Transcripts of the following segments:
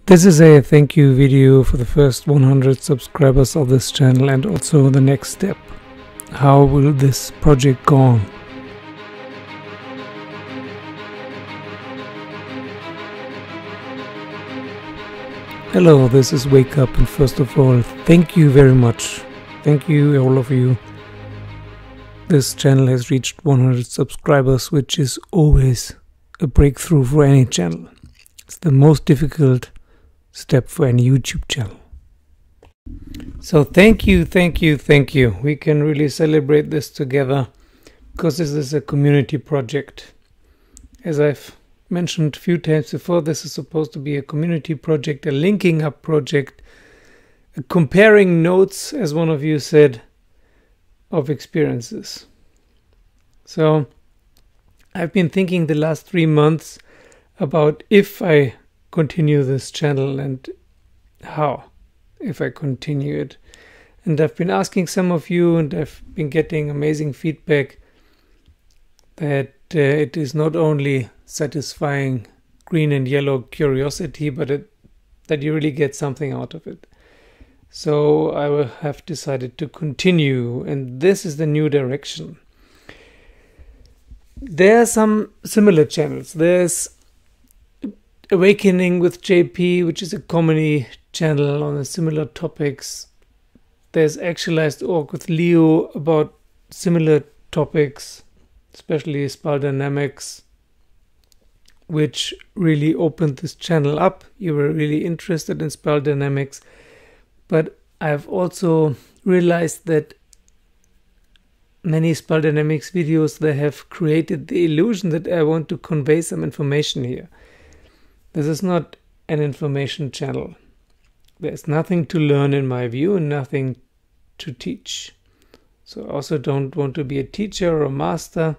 This is a thank you video for the first 100 subscribers of this channel and also the next step. How will this project go on? Hello, this is Wake Up, and first of all, thank you very much. Thank you, all of you. This channel has reached 100 subscribers, which is always a breakthrough for any channel. It's the most difficult step for any YouTube channel. So thank you. We can really celebrate this together because this is a community project. As I've mentioned a few times before, this is supposed to be a community project, a linking up project, a comparing notes, as one of you said, of experiences. So I've been thinking the last 3 months about if I continue this channel and how, if I continue it. And I've been asking some of you, and I've been getting amazing feedback that it is not only satisfying green and yellow curiosity, but that you really get something out of it. So I have decided to continue, and this is the new direction. There are some similar channels. There's Awakening with JP, which is a comedy channel on similar topics. There's Actualized.org with Leo about similar topics, especially spiral dynamics, which really opened this channel up. You were really interested in spiral dynamics. But I've also realized that many spiral dynamics videos, they have created the illusion that I want to convey some information here. This is not an information channel. There's nothing to learn in my view and nothing to teach. So I also don't want to be a teacher or a master.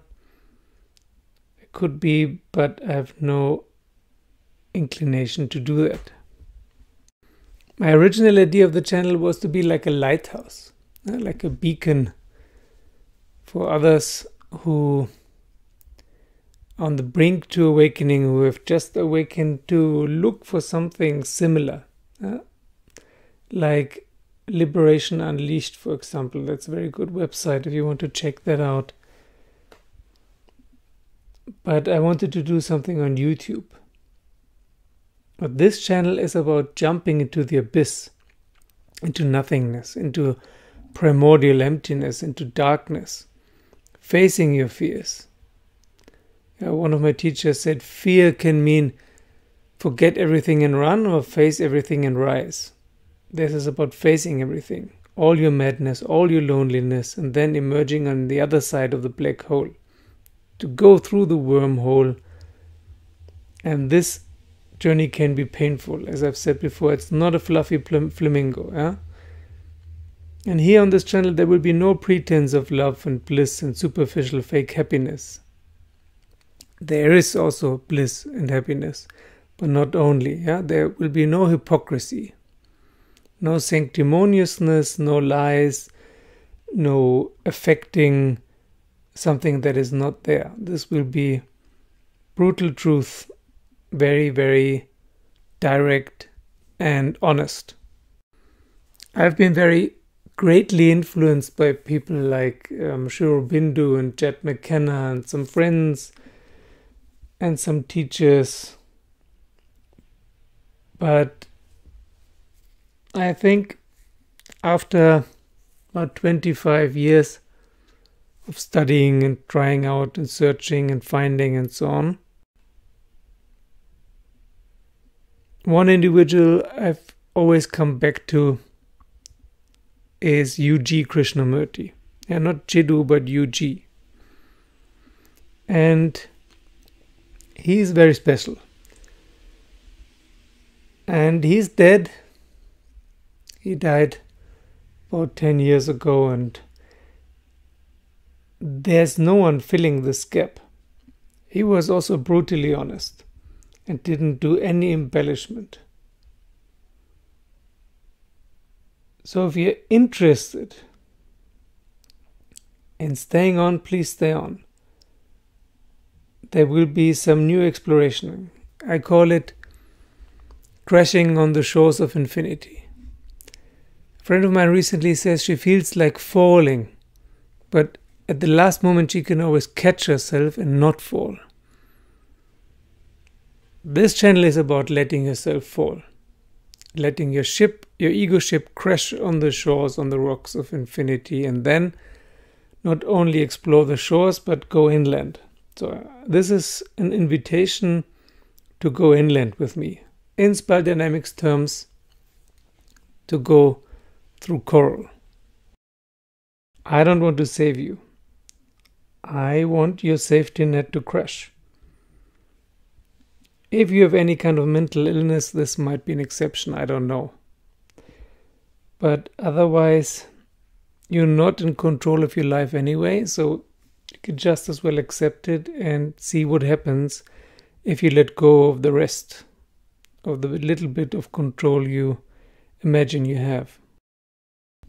I could be, but I have no inclination to do that. My original idea of the channel was to be like a lighthouse, like a beacon for others who on the brink to awakening, who have just awakened, to look for something similar. Like Liberation Unleashed, for example. That's a very good website if you want to check that out. But I wanted to do something on YouTube. But this channel is about jumping into the abyss, into nothingness, into primordial emptiness, into darkness, facing your fears. One of my teachers said fear can mean forget everything and run, or face everything and rise. This is about facing everything, all your madness, all your loneliness, and then emerging on the other side of the black hole, to go through the wormhole. And this journey can be painful. As I've said before, it's not a fluffy flamingo. And here on this channel there will be no pretense of love and bliss and superficial fake happiness. There is also bliss and happiness, but not only. There will be no hypocrisy, no sanctimoniousness, no lies, no affecting something that is not there. This will be brutal truth, very, very direct and honest. I've been very greatly influenced by people like Shiro Bindu and Jet McKenna and some friends and some teachers. But I think after about 25 years of studying and trying out and searching and finding and so on, one individual I've always come back to is Yugikrishnamurti. Not Jiddu, but Yuji. And he's very special. And he's dead. He died about 10 years ago, and there's no one filling this gap. He was also brutally honest and didn't do any embellishment. So if you're interested in staying on, please stay on. There will be some new exploration. I call it crashing on the shores of infinity. A friend of mine recently says she feels like falling, but at the last moment she can always catch herself and not fall. This channel is about letting yourself fall. Letting your ego ship, crash on the shores, on the rocks of infinity, and then not only explore the shores, but go inland. So this is an invitation to go inland with me. In spiral dynamics terms, to go through coral. I don't want to save you. I want your safety net to crash. If you have any kind of mental illness, this might be an exception, I don't know. But otherwise, you're not in control of your life anyway, so you could just as well accept it and see what happens if you let go of the rest of the little bit of control you imagine you have.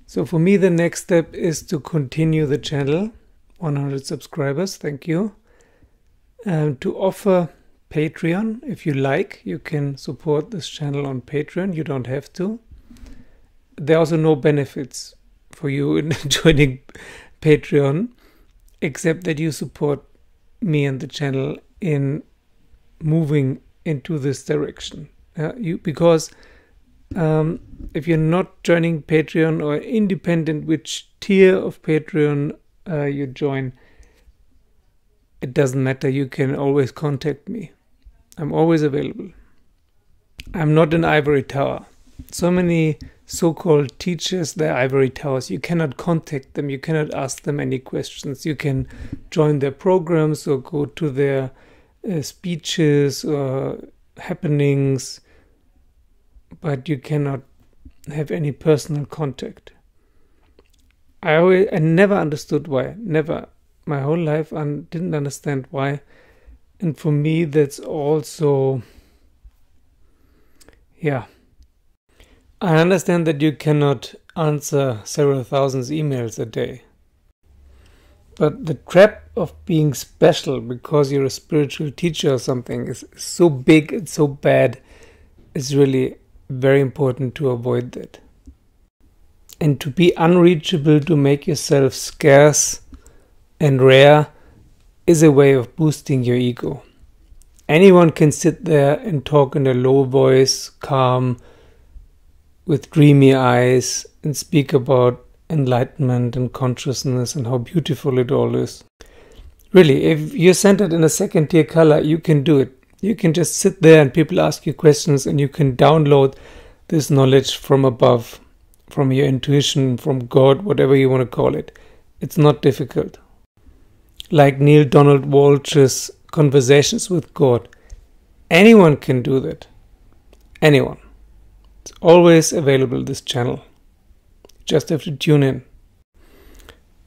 So for me, the next step is to continue the channel, 100 subscribers, thank you, and to offer Patreon. If you like, you can support this channel on Patreon. You don't have to. There are also no benefits for you in joining Patreon, except that you support me and the channel in moving into this direction. Because if you're not joining Patreon or independent which tier of Patreon you join, it doesn't matter. You can always contact me. I'm always available. I'm not an ivory tower. So many so-called teachers, they're ivory towers. You cannot contact them. You cannot ask them any questions. You can join their programs or go to their speeches or happenings, but you cannot have any personal contact. I never understood why. Never. My whole life I didn't understand why. And for me, that's also, I understand that you cannot answer several thousand emails a day. But the trap of being special because you're a spiritual teacher or something is so big and so bad. It's really very important to avoid that. And to be unreachable, to make yourself scarce and rare, is a way of boosting your ego. Anyone can sit there and talk in a low voice, calm, with dreamy eyes, and speak about enlightenment and consciousness and how beautiful it all is. Really, if you're centered in a second tier color, you can do it. You can just sit there and people ask you questions and you can download this knowledge from above, from your intuition, from God, whatever you want to call it. It's not difficult. Like Neil Donald Walsh's Conversations with God. Anyone can do that. Anyone. It's always available, this channel. You just have to tune in.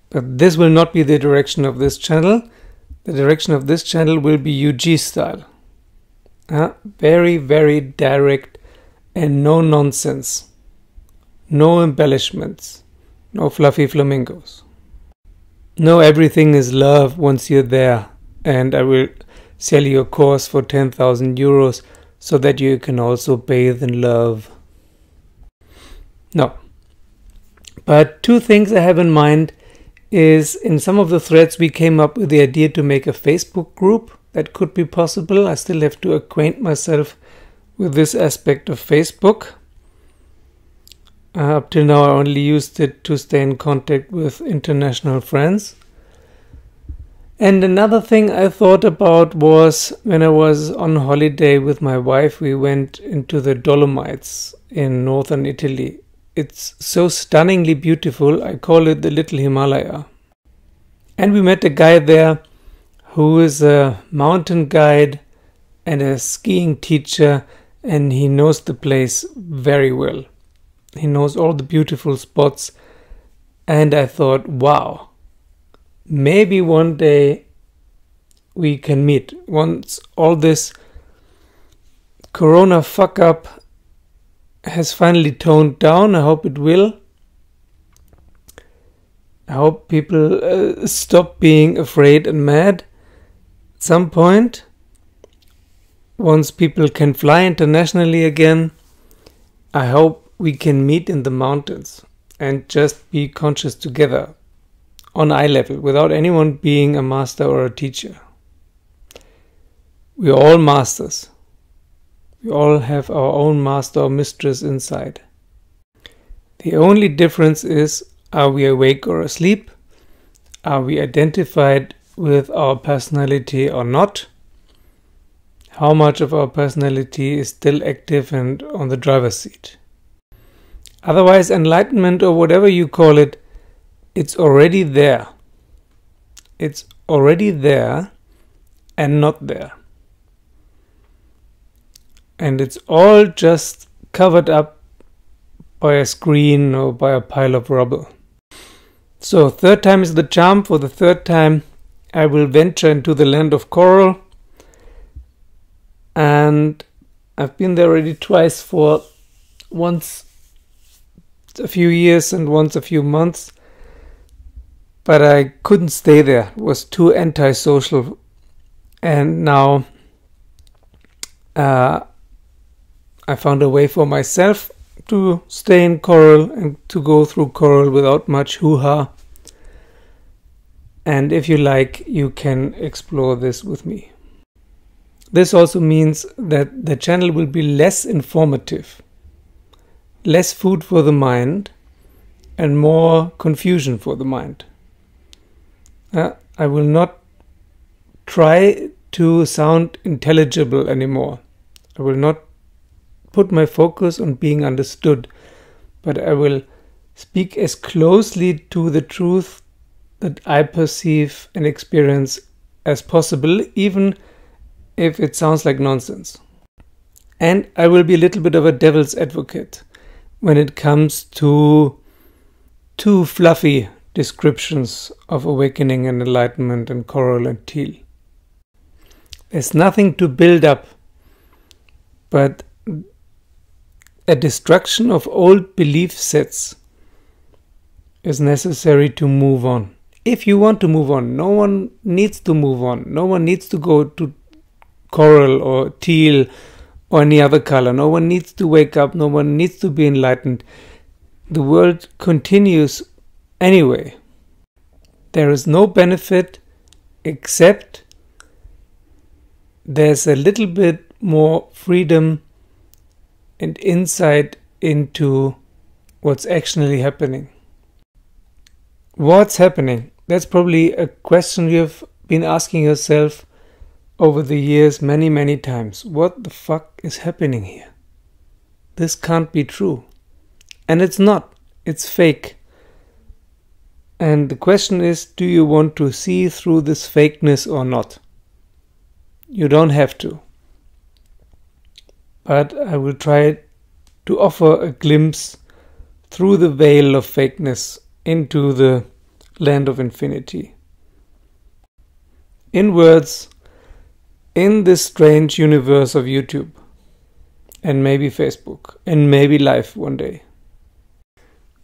But this will not be the direction of this channel. The direction of this channel will be UG style. Very, very direct and no nonsense. No embellishments. No fluffy flamingos. No, everything is love once you're there, and I will sell you a course for 10,000 euros so that you can also bathe in love. No. But two things I have in mind is in some of the threads we came up with the idea to make a Facebook group. That could be possible. I still have to acquaint myself with this aspect of Facebook. Up till now I only used it to stay in contact with international friends. And another thing I thought about was when I was on holiday with my wife, we went into the Dolomites in northern Italy. It's so stunningly beautiful, I call it the Little Himalaya. And we met a guy there who is a mountain guide and a skiing teacher, and he knows the place very well. He knows all the beautiful spots, and I thought, wow, maybe one day we can meet. Once all this corona fuck up has finally toned down, I hope it will. I hope people stop being afraid and mad at some point. Once people can fly internationally again, I hope we can meet in the mountains and just be conscious together on eye level without anyone being a master or a teacher. We are all masters. We all have our own master or mistress inside. The only difference is, are we awake or asleep? Are we identified with our personality or not? How much of our personality is still active and on the driver's seat? Otherwise, enlightenment or whatever you call it, it's already there. It's already there and not there. And it's all just covered up by a screen or by a pile of rubble. So, third time is the charm. For the third time, I will venture into the land of coral. And I've been there already twice, for once a few years and once a few months. But I couldn't stay there. It was too antisocial. And now I found a way for myself to stay in coral and to go through coral without much hoo-ha. And if you like, you can explore this with me. This also means that the channel will be less informative, less food for the mind, and more confusion for the mind. I will not try to sound intelligible anymore. I will not put my focus on being understood, but I will speak as closely to the truth that I perceive and experience as possible, even if it sounds like nonsense. And I will be a little bit of a devil's advocate when it comes to too fluffy descriptions of awakening and enlightenment and coral and teal. There's nothing to build up, but a destruction of old belief sets is necessary to move on. If you want to move on, no one needs to move on. No one needs to go to coral or teal or any other color. No one needs to wake up. No one needs to be enlightened. The world continues anyway. There is no benefit except there's a little bit more freedom and insight into what's actually happening. What's happening? That's probably a question you've been asking yourself over the years many times. What the fuck is happening here? This can't be true. And it's not. It's fake. And the question is, do you want to see through this fakeness or not? You don't have to. But I will try to offer a glimpse through the veil of fakeness into the land of infinity. In words, in this strange universe of YouTube, and maybe Facebook, and maybe life one day.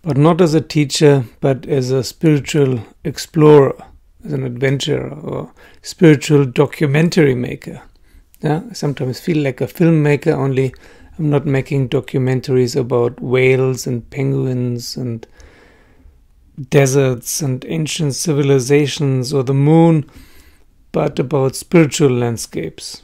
But not as a teacher, but as a spiritual explorer, as an adventurer, or spiritual documentary maker. Yeah, I sometimes feel like a filmmaker, only I'm not making documentaries about whales and penguins and deserts and ancient civilizations or the moon, but about spiritual landscapes.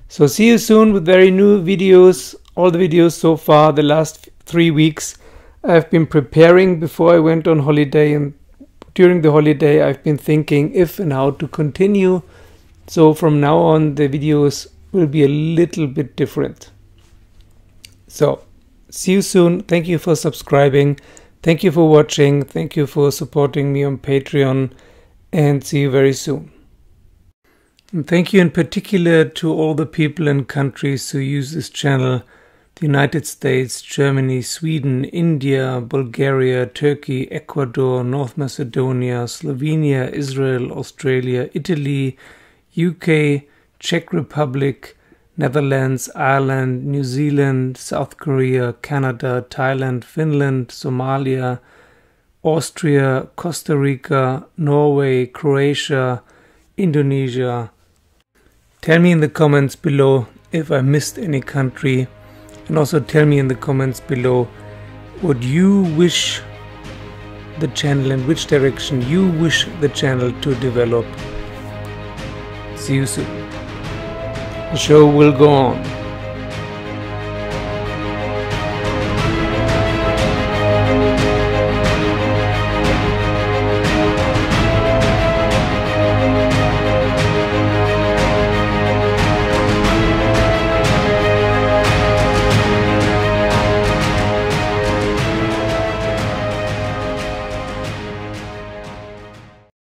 So see you soon with very new videos. All the videos so far, the last 3 weeks, I've been preparing before I went on holiday, and during the holiday I've been thinking if and how to continue. So from now on the videos will be a little bit different. So see you soon. Thank you for subscribing. Thank you for watching. Thank you for supporting me on Patreon, and see you very soon. And thank you in particular to all the people and countries who use this channel: the United States, Germany, Sweden, India, Bulgaria, Turkey, Ecuador, North Macedonia, Slovenia, Israel, Australia, Italy, UK, Czech Republic, Netherlands, Ireland, New Zealand, South Korea, Canada, Thailand, Finland, Somalia, Austria, Costa Rica, Norway, Croatia, Indonesia. Tell me in the comments below if I missed any country, And also tell me in the comments below what you wish the channel, in which direction you wish the channel to develop. See you soon. The show will go on.